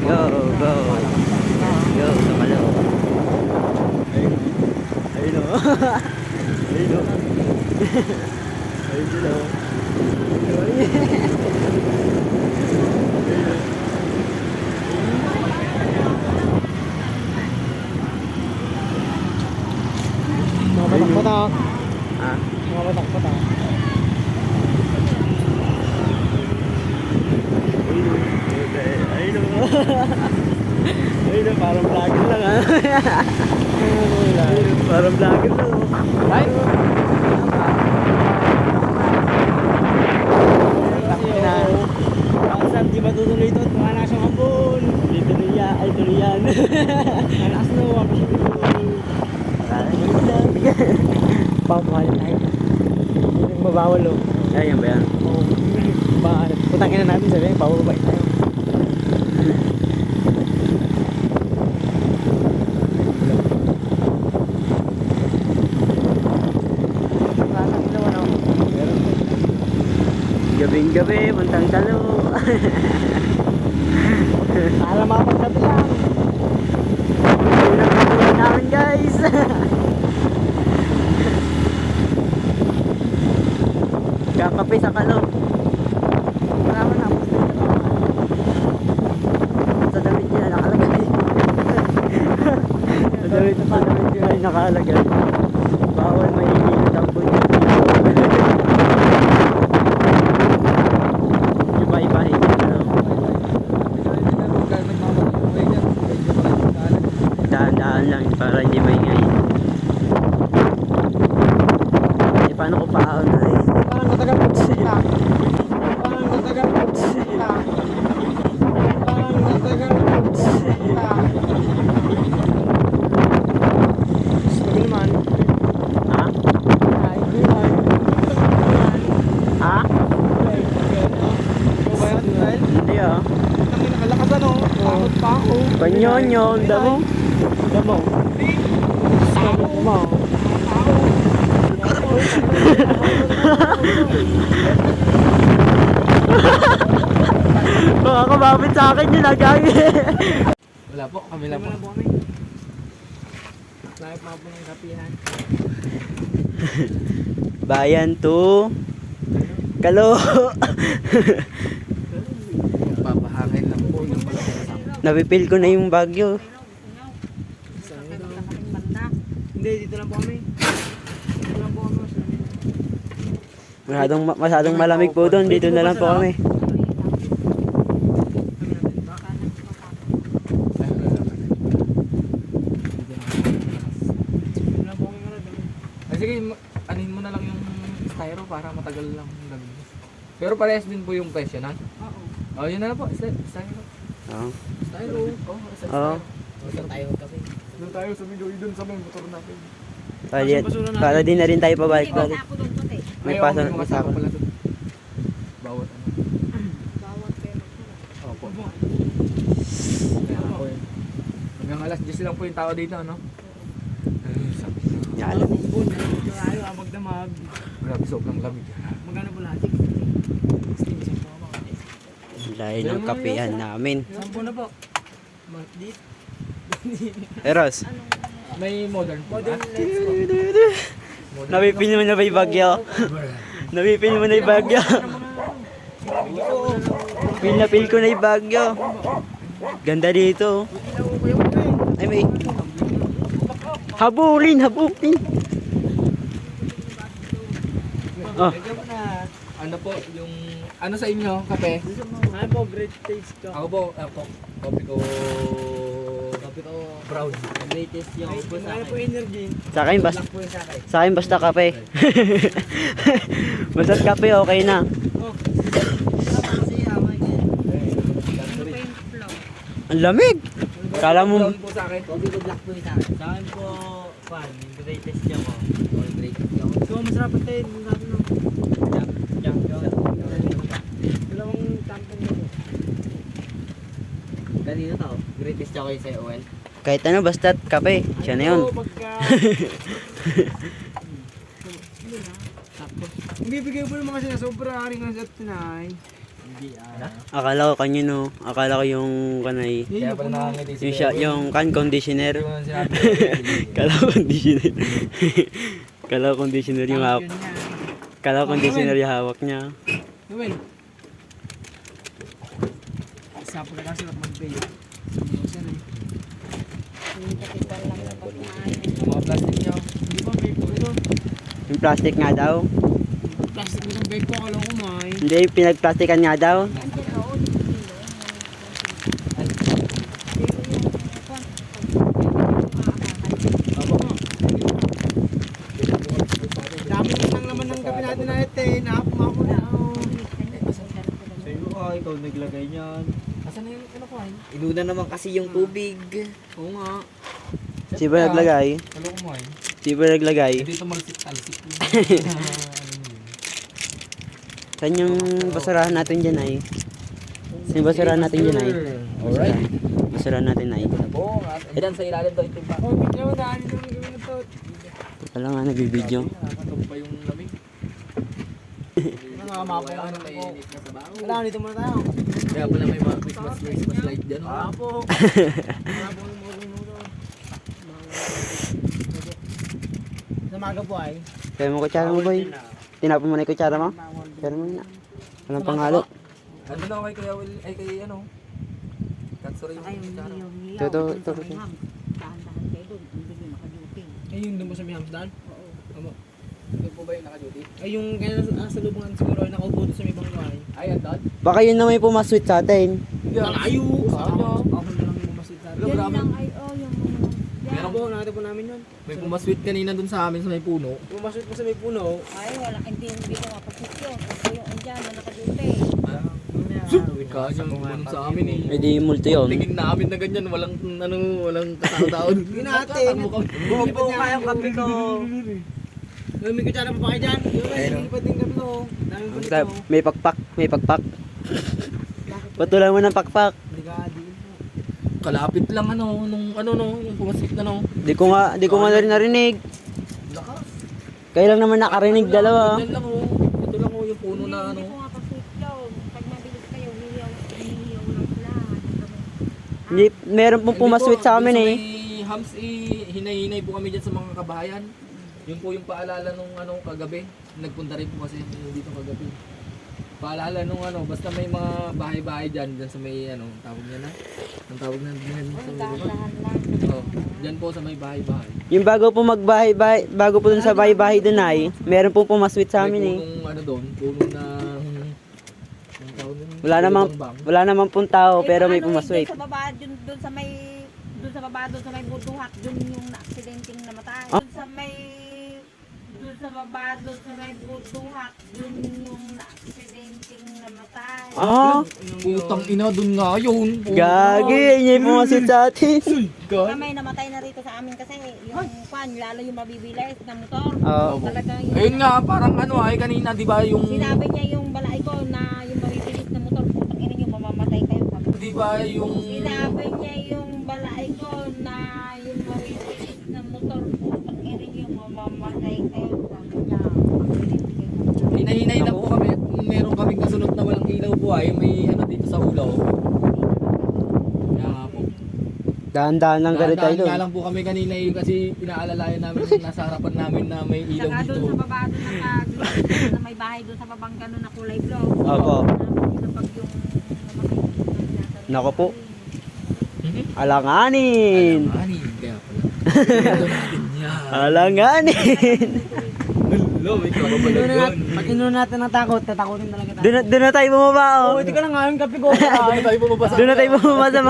Go, go. Go, sakalo. Ayun o. Ayun o. Ayun sila o. Mga patak-patak. Ha? Mga patak-patak. Ayun o. Ayun o, parang vlogger lang ha. Parang vlogger lang o. Right? Saan di ba tutuloy ito? Mga nasang hapon. Tuloy yan. Ay, tuloy yan. Alas na ako. Pamahal na yun. Yung mabawal o. Ay, yan ba yan? Oo. Putangin na natin sabihin, pababay tayo. Gabing gabi, puntang talo. Para mapagsabi lang. Ayun ang kapunan namin guys. Kakape sa kalo. Marama na. Sa damit nila nakalagay. Sa damit nila nakalagay. Bawal mahihilat ang bunyi. Iba-iba ano. Dahan-dahan lang para hindi maingay. Eh paano ko paahon na eh? Parang matagal magsila. Parang matagal magsila. Parang matagal magsila. Sabi naman. Ha? Ay, di man. Ha? Hindi ah. Kami nakalakas ano. Takot pa ako. Panyonyo, ang damo. Damo. Sabi ko mo. Baka kumapit sa akin yun agay. Wala po, kami lang po. Lahat mga po ng kapihan. Bayan to Kalo. Papahangin lang po yung malaki kasama. Napipil ko na yung Bagyo. Hindi, dito lang po kami. Dito lang po kami. Masyadong malamig po doon. Dito na lang po kami. Sige, anin mo na lang yung styro para matagal lang yung gabi. Pero parehas din po yung presyo na? Oo. Oh, yun na lang po, styro. Oo. Styro. Oo. Saan tayo kape? Doon tayo sa video, doon sa may motor natin. Para din na rin tayo pabalik-balik. May paso na sa ako akin. pala doon. Bawat ano. Bawat pera. Opo. Kaya ako eh. Hanggang alas 10 lang po yung tao dito, ano? Yan. Tayo, magdamag. Grabe, sobrang lamig. Magkano po lahat? Layo ng kapehan namin. 10 na po. Eros. May modern po. Modern Napipil mo na ba yung Bagyo? Napipil mo na yung Bagyo? Pil na pil ko na yung Bagyo. Ganda dito. Ay may habulin. Oh. Ano po yung ano sa inyo kape? Ano po, great taste ko. Ako po, kopi ko brown. Greatest yung po sa akin. energy? Sa akin basta Po yung sa akin. sa akin basta kape. Basta kape okay na. Kasi yaman yan. Ano pa yung flow? Ang lamig. Kala mo Brown po sa akin. Coffee ko black po yung sa akin. Sa akin po, fan, yung greatest yung ko. Or greatest yung ko. So, masarap pa tayo. Jump. Dalawang tampon ko. Kanina to, greatest yung ko yung sa'yo, Owen. kahit ano basta kape. Siya na yun. Hindi bigay po yung mga sinasobra rin nga sa tinay. Akala ko kanyo no. Akala ko yung kanay. Kaya pala nakangiti si Yung siya, Kuya Will. yung kan conditioner. Hindi mo na sinabi ni Kuya Will. Kala ko conditioner. Kala ko conditioner yung hawak. Kala ko conditioner yung hawak niya. Noel. Isa po na lang sila mag-pay. Yung mga plastic niya. Hindi ba may puno? Yung plastic nga daw. Plastic mo ng bag ko, akala ko may. Hindi, pinagplastikan nga daw. Dami lang naman ng gabi natin na ito eh. Nakapumako na. Sa'yo ka, ikaw naglagay niyan. Asan na yung ano ko ay? Inuna naman kasi yung tubig. Oo nga. Si ba naglagay? Kalo ko mo ay. Si ba naglagay? Hindi ito malsik-talsik. Saan yung basurahan natin dyan ay? Saan yung basurahan natin dyan ay? Alright. Basurahan natin ay. Po, dyan sa ilalim daw yung timba. Oh, bigla mo daan ito ng gabi na to. Teka lang nga, nagbibideo. Nakakatog pa yung lamig. Nangamako Wala na ano, ako. mainit na sa baho. Wala, dito muna tayo. Kaya pala may mga Christmas light dyan. Wala Oh. po. Wala po yung mga minuto. Sa maga po ay. Kaya mo kutsara mo boy. Tinapon mo na yung kutsara mo? Kutsara mo na. Walang panghalo. Ano na kay Kuya Will, ay kay ano? Katsura yung kutsara. Ito. Dahan-dahan kayo doon, hindi nyo makaduty. Ay, yung doon mo sa Mihamsdan? Oo. Amo. Ito po ba yung naka-duty? Ay, yung kaya sa lubungan siguro ay nakaupo doon sa may bangko ay. Ay, andad? Baka yun na may pumasweet sa atin. Malayo! Ano? Ako na lang yung masit sa Hello, Yan grabe. lang ay, oh, yung mga... Meron po, nakita po namin yun. May pumasweet kanina dun sa amin sa may puno. Pumasok po sa may puno. Ay, wala, hindi ko mapasok yun. Kasi yung andyan na nakaduty. Kanya yung pumunong sa amin eh. Eh di multo yun. Tingin namin na ganyan, walang walang katao-tao. Hindi natin. Bubo kayong kape ko. May kutsara pa ba kayo dyan? Hindi pa din kami ko. Daming po dito. May pakpak. May pakpak. Patulan mo ng pakpak. Hindi ka din po. Kalapit lang ano, nung ano no, yung pumasweet na no. Di ko nga na rin narinig. Lakas. Kayo lang naman nakarinig dalawa. Ganyan lang oh. Ito lang oh, yung puno na ano. Hindi ko mapasok yun. Pag mabilis kayo, hihiyaw lang sila. Hindi, meron pong pumasweet sa amin eh. May hams hinay-hinay po kami dyan sa mga kabahayan. Yun po yung paalala nung ano kagabi. Nagpunta rin po kasi dito kagabi. Paalala nung ano, basta may mga bahay-bahay dyan sa may ano, tawag niya na. Ang tawag na din sa may Dahan-dahan lang. Oh, dyan po sa may bahay-bahay. Yung bago po magbahay-bahay, bago po dun sa bahay-bahay dun ay, meron pong pumasweet sa amin eh. May punong ano doon, puno na ang tawag nun? Wala namang pong tao pero may Ano, pumasweet. Doon sa baba, doon sa may... Doon sa baba, doon sa may butuhat, doon yung na-accidenting namatay. Ah? Doon sa may... Doon sa baba, doon sa may butuhat, doon yung na-accidenting namatay. Ah, Putang ina doon nga yun. gagi, yun yung pumasweet sa atin. Baka may namatay na rito sa amin kasi yung pan, lalo yung mabibilay na motor. Oo. Talagang yung... Ayun nga, parang ano ay kanina, di ba yung... Sinabi niya yung balay ko na yung mabibilis na motor, putang ina nyo, mamamatay kayo. Sabi ko. Di ba yung... Sinabi niya yung balay ko na yung mabibilis na motor, putang ina nyo, mamamatay kayo. Sabi niya, Hinahinay lang po kami at meron kaming kasunod na walang ilaw po ay may ano dito sa ulaw. Kaya nga po. Dahan-dahan lang galit tayo Dahan-dahan dun. nga lang po kami kanina eh, kasi pinaalalayan namin yung nasa harapan namin na may ilaw saka dito. doon sa baba, doon na may bahay doon sa babang gano'n na kulay blue. Opo. Kapag yung namatay, Nako po. Mhm. Alanganin. Ani, kaya pala. Ito natin yan. Alanganin. Hello, may kababalagon. Pag inuno natin ng takot, tatakotin talaga tayo. Doon na tayo bumaba oh. Hindi ka lang nga yung kape ko. Ay, tayo bumabasa. Doon na tayo bumaba sa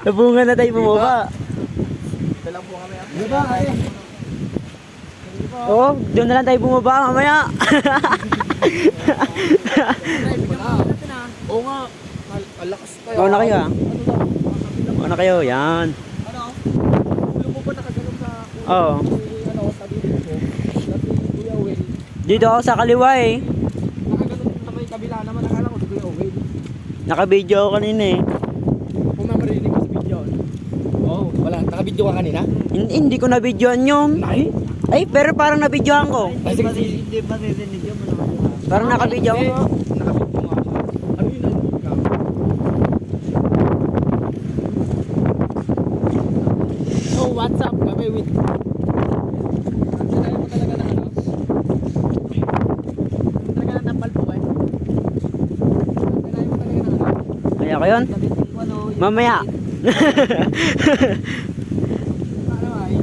sa bunga na tayo bumaba. Ito lang po kami. Di ba? Oo, doon na lang tayo bumaba mamaya. Oo nga. Alakas kayo. Oo na kayo ah. Oo na kayo, yan. Ano? Ulo mo pa nakaganon sa Oo. ano, tabi dito. Dati Kuya Will. Dito ako sa kaliwa eh. Nakaganon sa may kabila naman. Nakala ko si Kuya Will. Naka-video ako kanina eh. Kung mamarinig mo sa video. Oo, wala. Naka-video ka kanina? Hindi ko na-videoan yun. Ay? Ay, pero parang na-videoan ko. Ay, sige, sige. Hindi ba narinig yun? Parang naka-video ako. Naka-video nga siya. WhatsApp kami with Kaya mo talaga na ano? talaga ng tapal po eh. Kaya mo talaga na ano? Kaya ko yun? Mamaya. Ano ay?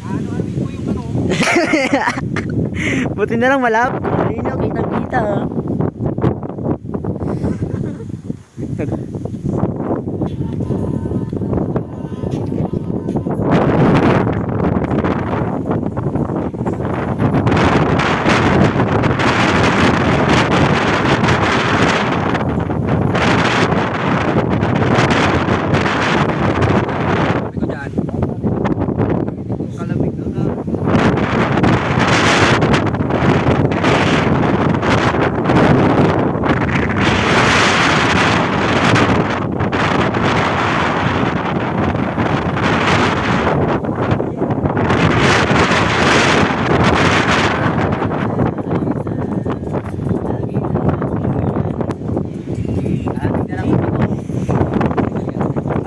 Ano po yung ano? Buti na lang malap. Ayun o, kita-kita. Sabi ko dyan. Kalamig ka.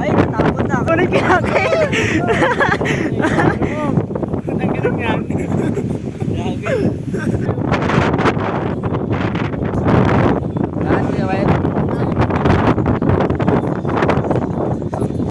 Ay, natapon na. Ano yung kinakain? Ang ganun yan.